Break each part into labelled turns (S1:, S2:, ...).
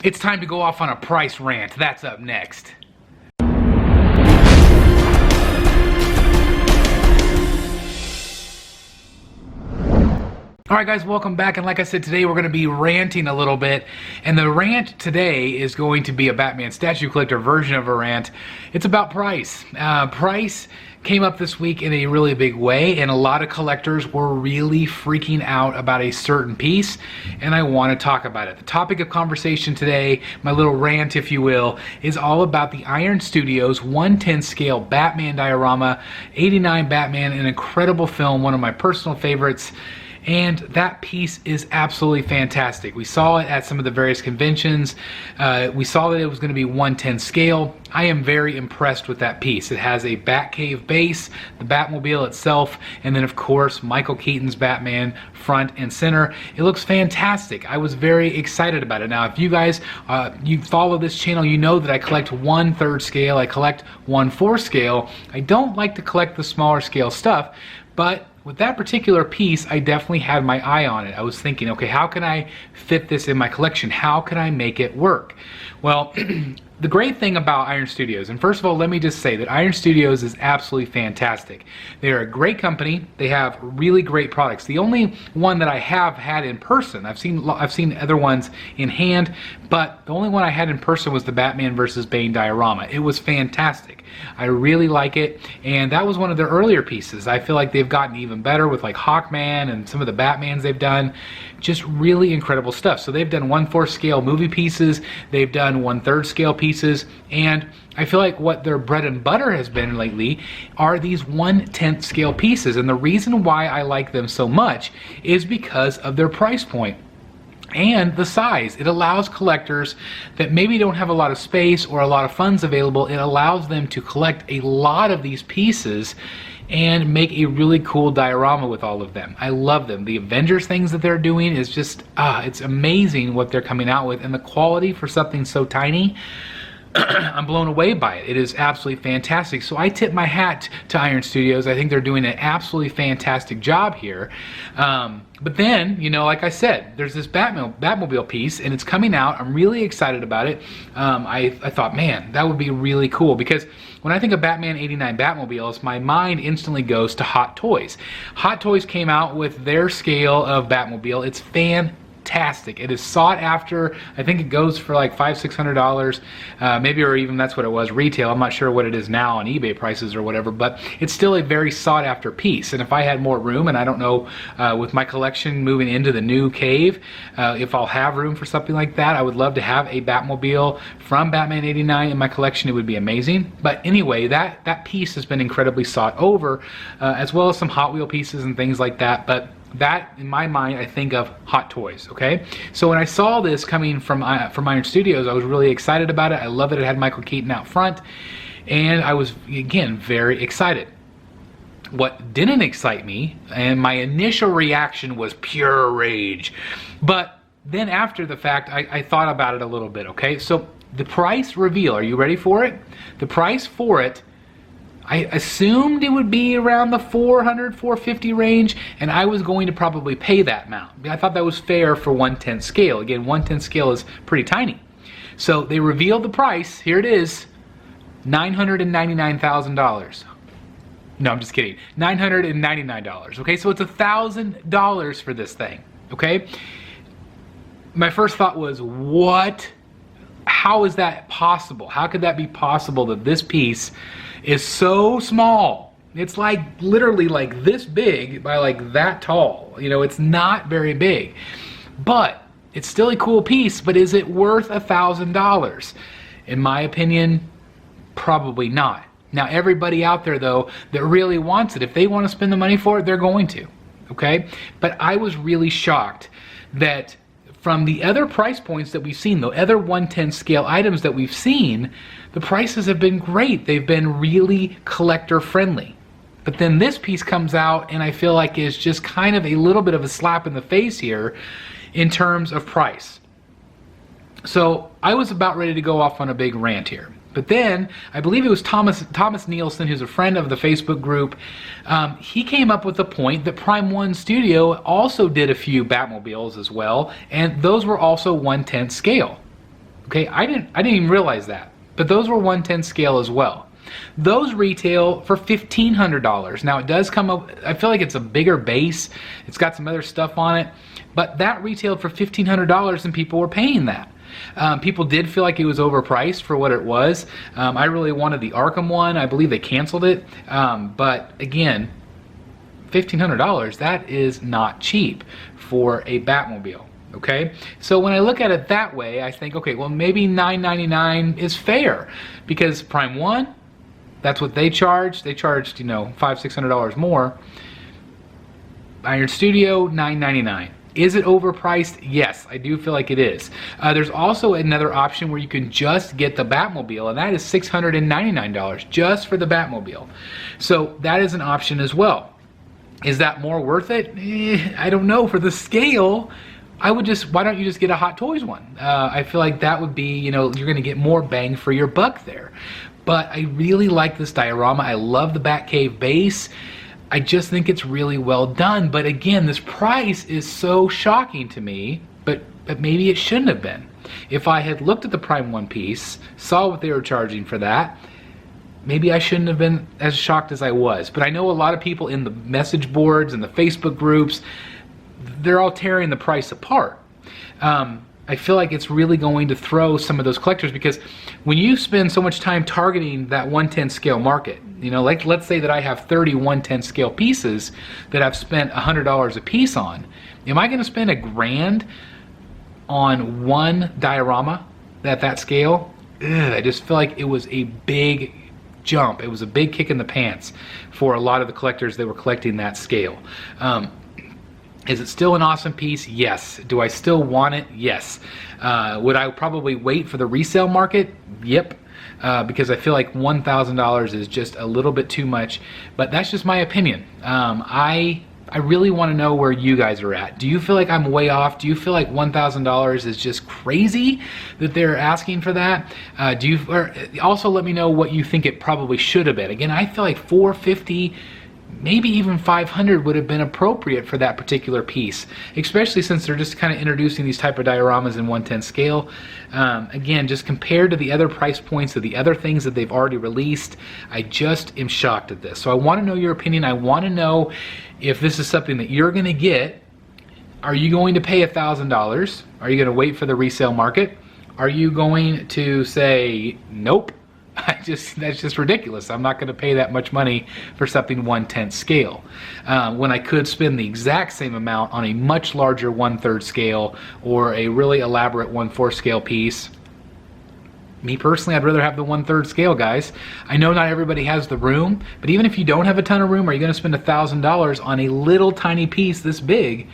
S1: It's time to go off on a price rant. That's up next. Alright guys, welcome back, and like I said, today we're going to be ranting a little bit, and the rant today is going to be a Batman statue collector version of a rant. It's about price. Price came up this week in a really big way, and a lot of collectors were really freaking out about a certain piece, and I want to talk about it. The topic of conversation today, my little rant if you will, is all about the Iron Studios 1/10 scale Batman diorama, 89 Batman, an incredible film, one of my personal favorites. And that piece is absolutely fantastic. We saw it at some of the various conventions. We saw that it was going to be 1/10 scale. I am very impressed with that piece. It has a Batcave base, the Batmobile itself, and then of course Michael Keaton's Batman front and center. It looks fantastic. I was very excited about it. Now if you guys you follow this channel, you know that I collect 1/3 scale, I collect 1/4 scale. I don't like to collect the smaller scale stuff, but with that particular piece, I definitely had my eye on it. I was thinking, okay, how can I fit this in my collection? How can I make it work? Well, the great thing about Iron Studios, and first of all, let me just say that Iron Studios is absolutely fantastic. They're a great company. They have really great products. The only one that I have had in person, I've seen other ones in hand, but the only one I had in person was the Batman vs. Bane diorama. It was fantastic. I really like it, and that was one of their earlier pieces. I feel like they've gotten even better with like Hawkman and some of the Batmans they've done. Just really incredible stuff. So they've done 1/4 scale movie pieces, they've done 1/3 scale pieces, and I feel like what their bread and butter has been lately are these 1/10 scale pieces. And the reason why I like them so much is because of their price point and the size. It allows collectors that maybe don't have a lot of space or a lot of funds available, it allows them to collect a lot of these pieces and make a really cool diorama with all of them. I love them. The Avengers things that they're doing is just, it's amazing what they're coming out with, and the quality for something so tiny, I'm blown away by it. It is absolutely fantastic. So I tip my hat to Iron Studios. I think they're doing an absolutely fantastic job here. But then, you know, like I said, there's this Batmobile piece, and it's coming out. I'm really excited about it. I thought, man, that would be really cool, because when I think of Batman 89 Batmobiles, my mind instantly goes to Hot Toys. Hot Toys came out with their scale of Batmobile. It's fantastic. It is sought after. I think it goes for like $500-600, maybe, or even that's what it was retail. I'm not sure what it is now on eBay prices or whatever, but it's still a very sought after piece. And if I had more room, and I don't know, with my collection moving into the new cave, if I'll have room for something like that, I would love to have a Batmobile from Batman 89 in my collection. It would be amazing. But anyway, that piece has been incredibly sought over, as well as some Hot Wheel pieces and things like that. But that, in my mind, I think of Hot Toys, okay? So when I saw this coming from Iron Studios, I was really excited about it. I love that it had Michael Keaton out front, and I was, again, very excited. What didn't excite me, and my initial reaction was pure rage, but then after the fact, I thought about it a little bit, okay? So the price reveal, are you ready for it? The price for it, I assumed it would be around the $400-450 range, and I was going to probably pay that amount. I thought that was fair for 1/10 scale. Again, 1/10 scale is pretty tiny. So they revealed the price. Here it is, $999,000. No, I'm just kidding. $999. Okay, so it's $1,000 for this thing. Okay. My first thought was, what? How is that possible? How could that be possible that this piece is so small? It's like literally like this big by like that tall. You know, it's not very big, but it's still a cool piece. But is it worth $1,000? In my opinion, probably not. Now, everybody out there though that really wants it, if they want to spend the money for it, they're going to. Okay, but I was really shocked that from the other price points that we've seen, the other 1/10 scale items that we've seen, the prices have been great. They've been really collector friendly. But then this piece comes out, and I feel like it's just kind of a little bit of a slap in the face here in terms of price. So I was about ready to go off on a big rant here. But then, I believe it was Thomas Nielsen, who's a friend of the Facebook group, he came up with the point that Prime One Studio also did a few Batmobiles as well, and those were also 1/10 scale. Okay, I didn't even realize that. But those were 110 scale as well. Those retail for $1,500. Now it does come up, I feel like it's a bigger base. It's got some other stuff on it, but that retailed for $1,500 and people were paying that. People did feel like it was overpriced for what it was. I really wanted the Arkham one. I believe they canceled it. But again, $1,500, that is not cheap for a Batmobile. Okay, so when I look at it that way, I think, okay, well maybe $999 is fair because Prime 1, that's what they charged. They charged, you know, $500–600 more. Iron Studio, $999. Is it overpriced? Yes, I do feel like it is. There's also another option where you can just get the Batmobile, and that is $699 just for the Batmobile. So that is an option as well. Is that more worth it? I don't know. For the scale, I would just, why don't you just get a Hot Toys one? I feel like that would be, you know, you're gonna get more bang for your buck there. But I really like this diorama. I love the Batcave base. I just think it's really well done. But again, this price is so shocking to me, but maybe it shouldn't have been. If I had looked at the Prime 1 piece, saw what they were charging for that, maybe I shouldn't have been as shocked as I was. But I know a lot of people in the message boards and the Facebook groups, they're all tearing the price apart. I feel like it's really going to throw some of those collectors, because when you spend so much time targeting that 110 scale market, you know, like let's say that I have 30 110 scale pieces that I've spent $100 a piece on. Am I going to spend $1,000 on one diorama at that scale? Ugh, I just feel like it was a big jump. It was a big kick in the pants for a lot of the collectors that were collecting that scale. Is it still an awesome piece? Yes. Do I still want it? Yes. Would I probably wait for the resale market? Yep. Because I feel like $1,000 is just a little bit too much, but that's just my opinion. I really want to know where you guys are at. Do you feel like I'm way off? Do you feel like $1,000 is just crazy that they're asking for that? Or also let me know what you think it probably should have been. Again, I feel like $450, maybe even $500 would have been appropriate for that particular piece, especially since they're just kind of introducing these type of dioramas in 110 scale. Again, just compared to the other price points of the other things that they've already released, I just am shocked at this. So I want to know your opinion. I want to know if this is something that you're going to get. Are you going to pay $1,000? Are you going to wait for the resale market? Are you going to say, nope, that's just ridiculous. I'm not going to pay that much money for something 1/10 scale, when I could spend the exact same amount on a much larger 1/3 scale or a really elaborate 1/4 scale piece. Me personally, I'd rather have the 1/3 scale, guys. I know not everybody has the room, but even if you don't have a ton of room, are you going to spend $1,000 on a little tiny piece this big?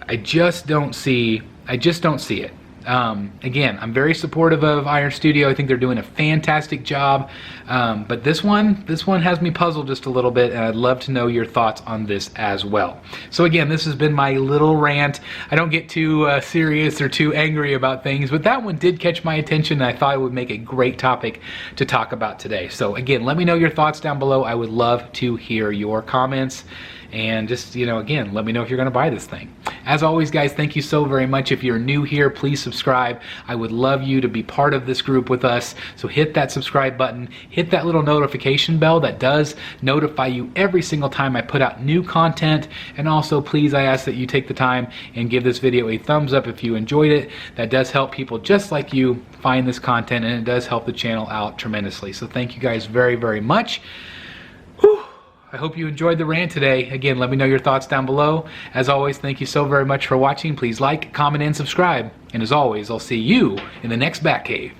S1: I just don't see it. Again, I'm very supportive of Iron Studio. I think they're doing a fantastic job. But this one has me puzzled just a little bit, and I'd love to know your thoughts on this as well. So again, this has been my little rant. I don't get too serious or too angry about things, but that one did catch my attention, and I thought it would make a great topic to talk about today. So again, let me know your thoughts down below. I would love to hear your comments. And just, you know, again, let me know if you're going to buy this thing. As always, guys, thank you so very much. If you're new here, please subscribe. I would love you to be part of this group with us. So hit that subscribe button, hit that little notification bell that does notify you every single time I put out new content. And also, please, I ask that you take the time and give this video a thumbs up if you enjoyed it. That does help people just like you find this content, and it does help the channel out tremendously. So thank you guys very, very much. Whew. I hope you enjoyed the rant today. Again, let me know your thoughts down below. As always, thank you so very much for watching. Please like, comment, and subscribe. And as always, I'll see you in the next Batcave.